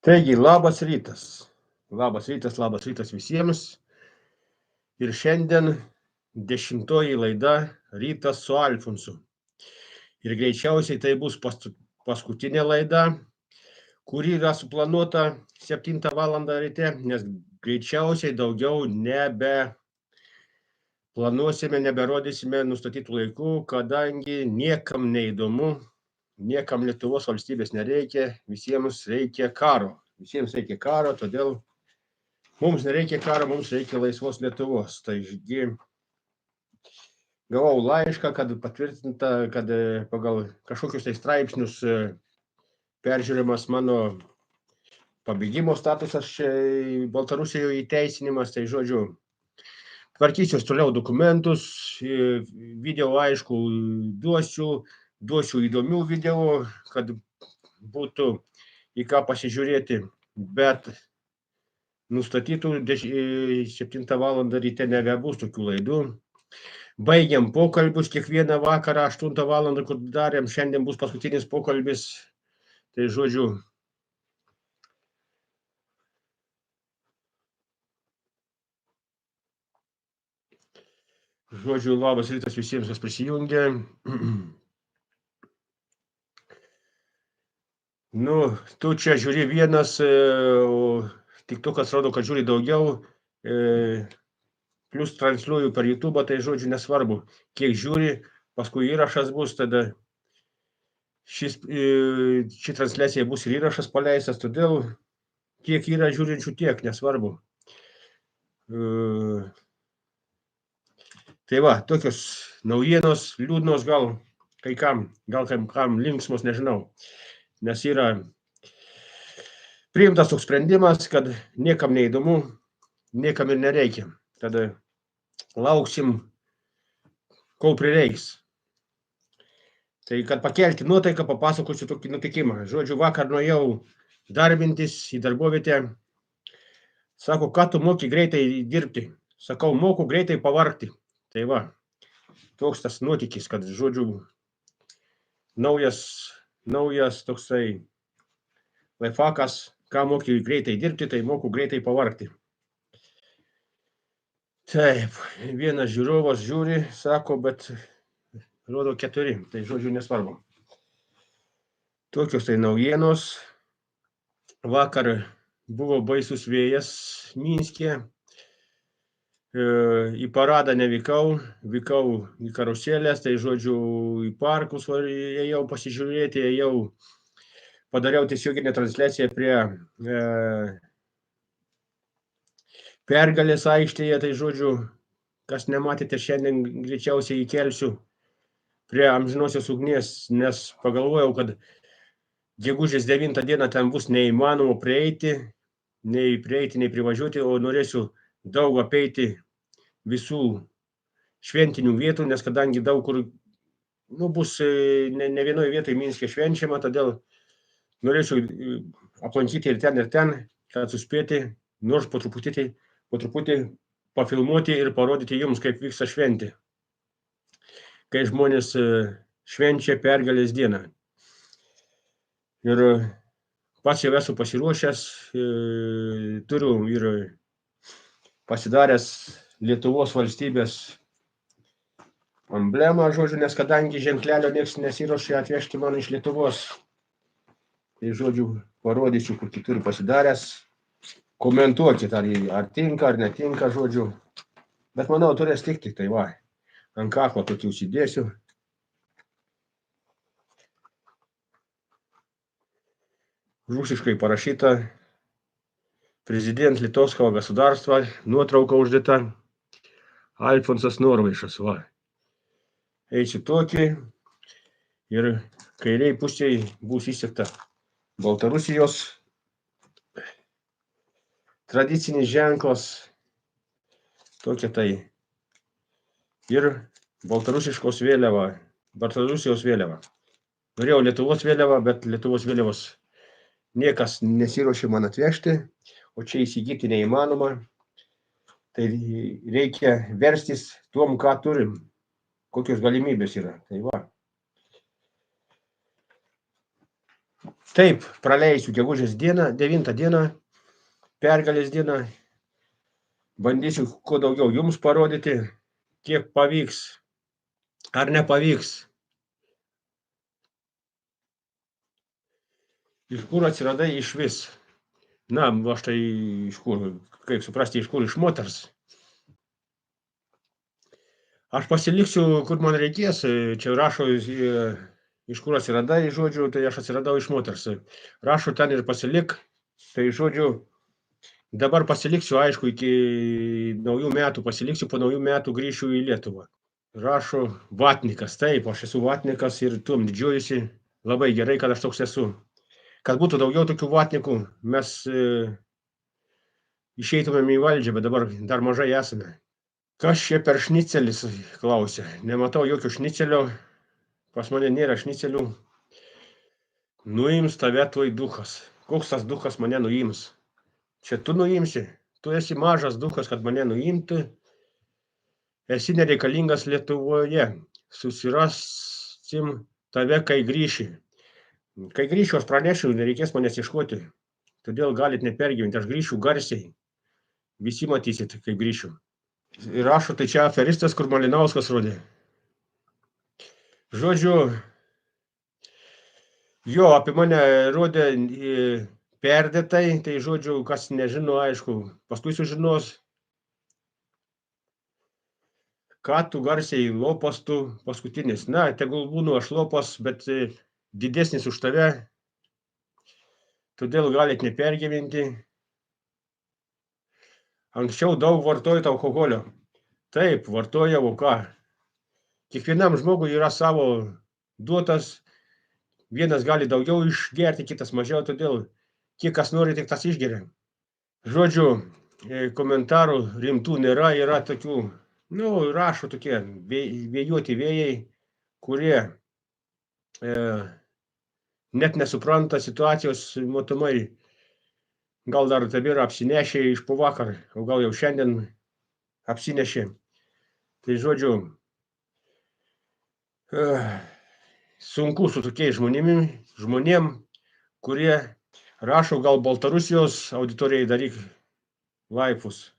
Taigi, labas rytas. Labas rytas visiems. Ir šiandien 10 laida Rytas su Alfonsu. Ir greičiausiai tai bus paskutinė laida, kuri yra suplanuota 7 valandą ryte, nes greičiausiai daugiau neberodysime nustatytų laikų, kadangi niekam neįdomu, niekam Lietuvos valstybės nereikia, visiems reikia karo. Todėl mums nereikia karo, mums reikia laisvos Lietuvos. Taigi gavau laišką, kad patvirtinta, kad pagal kažkokius tai straipsnius peržiūrimas mano pabėgimo statusas Baltarusijoje įteisinimas. Tai žodžiu, tvarkysiu toliau dokumentus, video aišku duosiu įdomių video, kad būtų į ką pasižiūrėti, bet nustatytų 7 valandą ryte nebebus tokių laidų. Baigiam pokalbius kiekvieną vakarą 8 valandą, kur darėm, šiandien bus paskutinis pokalbis. Tai žodžiu, labas rytas visiems, kas prisijungė. Tu čia žiūri vienas, o TikTokas rodo, kad žiūri daugiau, plus transliuoju per YouTube, tai žodžiu nesvarbu, kiek žiūri, paskui įrašas bus, tada ši transliacija bus ir įrašas paleistas, todėl kiek yra žiūrinčių, tiek nesvarbu. Tai va, tokios naujienos, liūdnos gal kam linksmos, nežinau. Nes yra priimtas toks sprendimas, kad niekam neįdomu, niekam ir nereikia. Tada lauksim, kol prireiks. Tai kad pakelti nuotaiką, papasakosiu tokį nutikimą. Žodžiu, vakar nuėjau darbintis į darbovietę. Sako, ką tu moki greitai dirbti? Sakau, moku greitai pavargti. Tai va, toks tas nuotykis, kad žodžiu, naujas toksai laifakas, ką moki greitai dirbti, tai moku greitai pavargti. Taip, vienas žiūrovas žiūri, sako, bet rodo 4, tai žodžiu nesvarbu. Tokios tai naujienos. Vakar buvo baisus vėjas Minske. Į paradą nevykau, vykau į karuselės, tai žodžiu į parkus ėjau pasižiūrėti, padariau tiesioginę transliaciją prie Pergalės aikštėje, tai žodžiu, kas nematėte, šiandien greičiausiai įkelsiu prie amžinosios ugnies, nes pagalvojau, kad gegužės 9 dieną ten bus neįmanoma nei privažiuoti, o norėsiu daug apeiti visų šventinių vietų, nes kadangi daug kur bus ne vienoje vietoje Minske švenčiama, todėl norėčiau aplankyti ir ten, kad suspėti, nors po truputį pafilmuoti ir parodyti jums, kaip vyksta šventė, kai žmonės švenčia Pergalės dieną. Ir pats jau esu pasiruošęs, turiu ir pasidaręs Lietuvos valstybės emblemą, žodžiu, nes kadangi ženklelio nieks nesiruošia atvežti man iš Lietuvos, tai žodžiu, parodysiu, kur kitur pasidaręs. Komentuokit, ar tinka, ar netinka, žodžiu. Bet manau, turės tikti, tai va, ant kaklo tokį užsidėsiu. Rusiškai parašyta Prezident Litovskogo государства, nuotrauka uždėta, Alfonsas Norvaišas, va. Eisiu tokį ir kairiai pusėje bus įsegta Baltarusijos tradicinis ženklas, tokia tai, ir Baltarusijos vėliava. Norėjau Lietuvos vėliavą, bet Lietuvos vėliavos niekas nesiruošė man atvežti, o čia įsigyti neįmanoma. Tai reikia verstis tuom, ką turim. kokios galimybės yra. Tai va. Taip, praleisiu gegužės dieną, 9 dieną, pergalės dieną. Bandysiu kuo daugiau jums parodyti, kiek pavyks ar nepavyks. Iš kur atsiradai iš vis? Na, aš tai iš kur, kaip suprasti, iš kur, iš moters. Aš pasiliksiu, kur man reikės, čia rašo, iš kur atsiradai, žodžiu, tai aš atsiradau iš moters. Rašo ten ir pasilik, tai žodžiu, dabar pasiliksiu, aišku, iki naujų metų, pasiliksiu, po naujų metų grįšiu į Lietuvą. Rašo vatnikas, taip, aš esu vatnikas ir tuom didžiuojuosi, labai gerai, kad aš toks esu. Kad būtų daugiau tokių vatnikų, mes išeitumėm į valdžią, bet dabar dar mažai esame. Kas čia per šnicelis, klausia. Nematau jokio šnicelio, pas mane nėra šnicelių. Nuims tave tuoj duchas. Koks tas duchas mane nuims? Čia tu nuimsi. Tu esi mažas duchas, kad mane nuimtų. Esi nereikalingas Lietuvoje. Susirasim tave, kai grįši. Kai grįšiu, aš pranešiu, nereikės manęs ieškoti. Todėl galit nepergyventi, aš grįšiu garsiai. Visi matysit, kai grįšiu. Ir rašo, tai čia aferistas, kur Malinauskas rodė. Žodžiu, jo, apie mane rodė perdėtai, tai žodžiu, kas nežino, aišku, paskui sužinos, ką tu garsiai lopas tu paskutinis. Na, tegul būnu aš lopas, bet didesnis už tave, todėl galit nepergyventi. Anksčiau daug vartojot alkoholio. Taip, vartojau, ką? Kiekvienam žmogui yra savo duotas, vienas gali daugiau išgerti, kitas mažiau, todėl kiek kas nori, tik tas išgeria. Žodžiu, komentarų rimtų nėra, yra tokių, rašo tokie vėjuoti vėjai, kurie net nesupranta situacijos, matomai, gal dar tebėra apsinešę iš po vakar, o gal jau šiandien apsinešė. Tai žodžiu, sunku su tokiais žmonėm, kurie rašo, gal Baltarusijos auditorijai daryk laifus.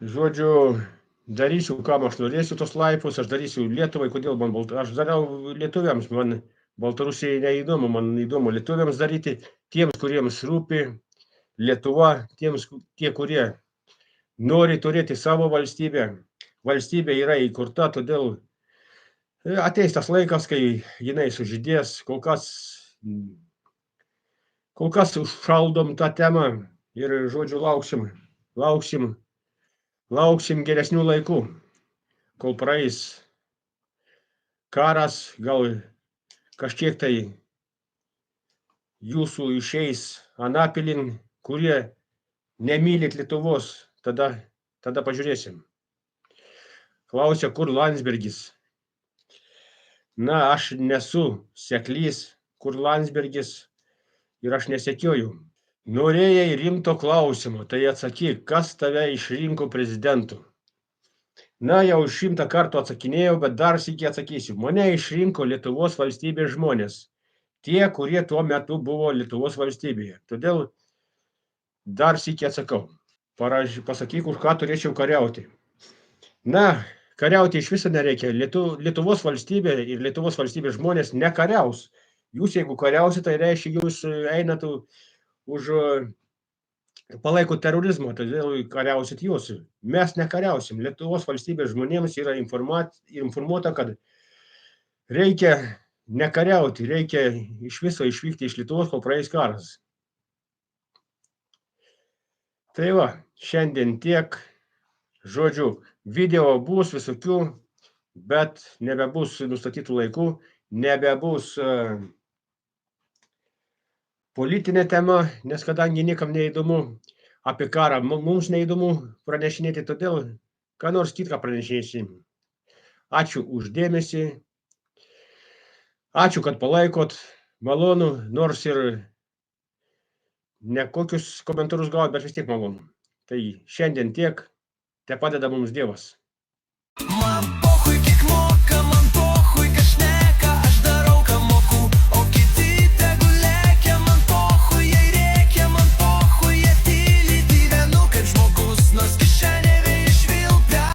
Žodžiu, darysiu, kam aš norėsiu tos laifus, aš darysiu Lietuvai, kodėl man aš darau lietuviams, man Baltarusijai neįdomu, man įdomu lietuviams daryti, tiems, kuriems rūpi Lietuva, tie, kurie nori turėti savo valstybę. Valstybė yra įkurta, todėl ateis tas laikas, kai jinai sužydės, kol kas užšaldom tą temą ir, žodžiu, lauksim geresnių laikų, kol praeis karas, gal kažkiek tai jūsų išeis anapilin, kurie nemylit Lietuvos, tada pažiūrėsim. Klausia, kur Landsbergis? Na, aš nesu seklys, kur Landsbergis ir aš nesekioju. Norėjai rimto klausimo, tai atsakyk, kas tave išrinko prezidentu? Na, jau 100 kartų atsakinėjau, bet dar sykį atsakysiu. Mane išrinko Lietuvos valstybės žmonės. Tie, kurie tuo metu buvo Lietuvos valstybėje. Todėl dar sykį atsakau. Pasakyk, už ką turėčiau kariauti. Na, kariauti iš viso nereikia. Lietuvos valstybė ir Lietuvos valstybės žmonės nekariaus. Jūs, jeigu kariausite, tai reiškia, jūs einate už palaiko terorizmą, todėl kariausit jūs. Mes nekariausim. Lietuvos valstybės žmonėms yra informuota, kad reikia nekariauti, reikia iš viso išvykti iš Lietuvos, kol praeis karas. Tai va, šiandien tiek. Žodžiu, video bus visokių, bet nebebus nustatytų laikų, nebebus politinė tema, nes kadangi niekam neįdomu, apie karą mums neįdomu pranešinėti, todėl ką nors kitką pranešėsim. Ačiū už dėmesį, ačiū, kad palaikot, malonu, nors ir ne kokius komentarus gaut, bet vis tiek malonu. Tai šiandien tiek. Te padeda mums Dievas.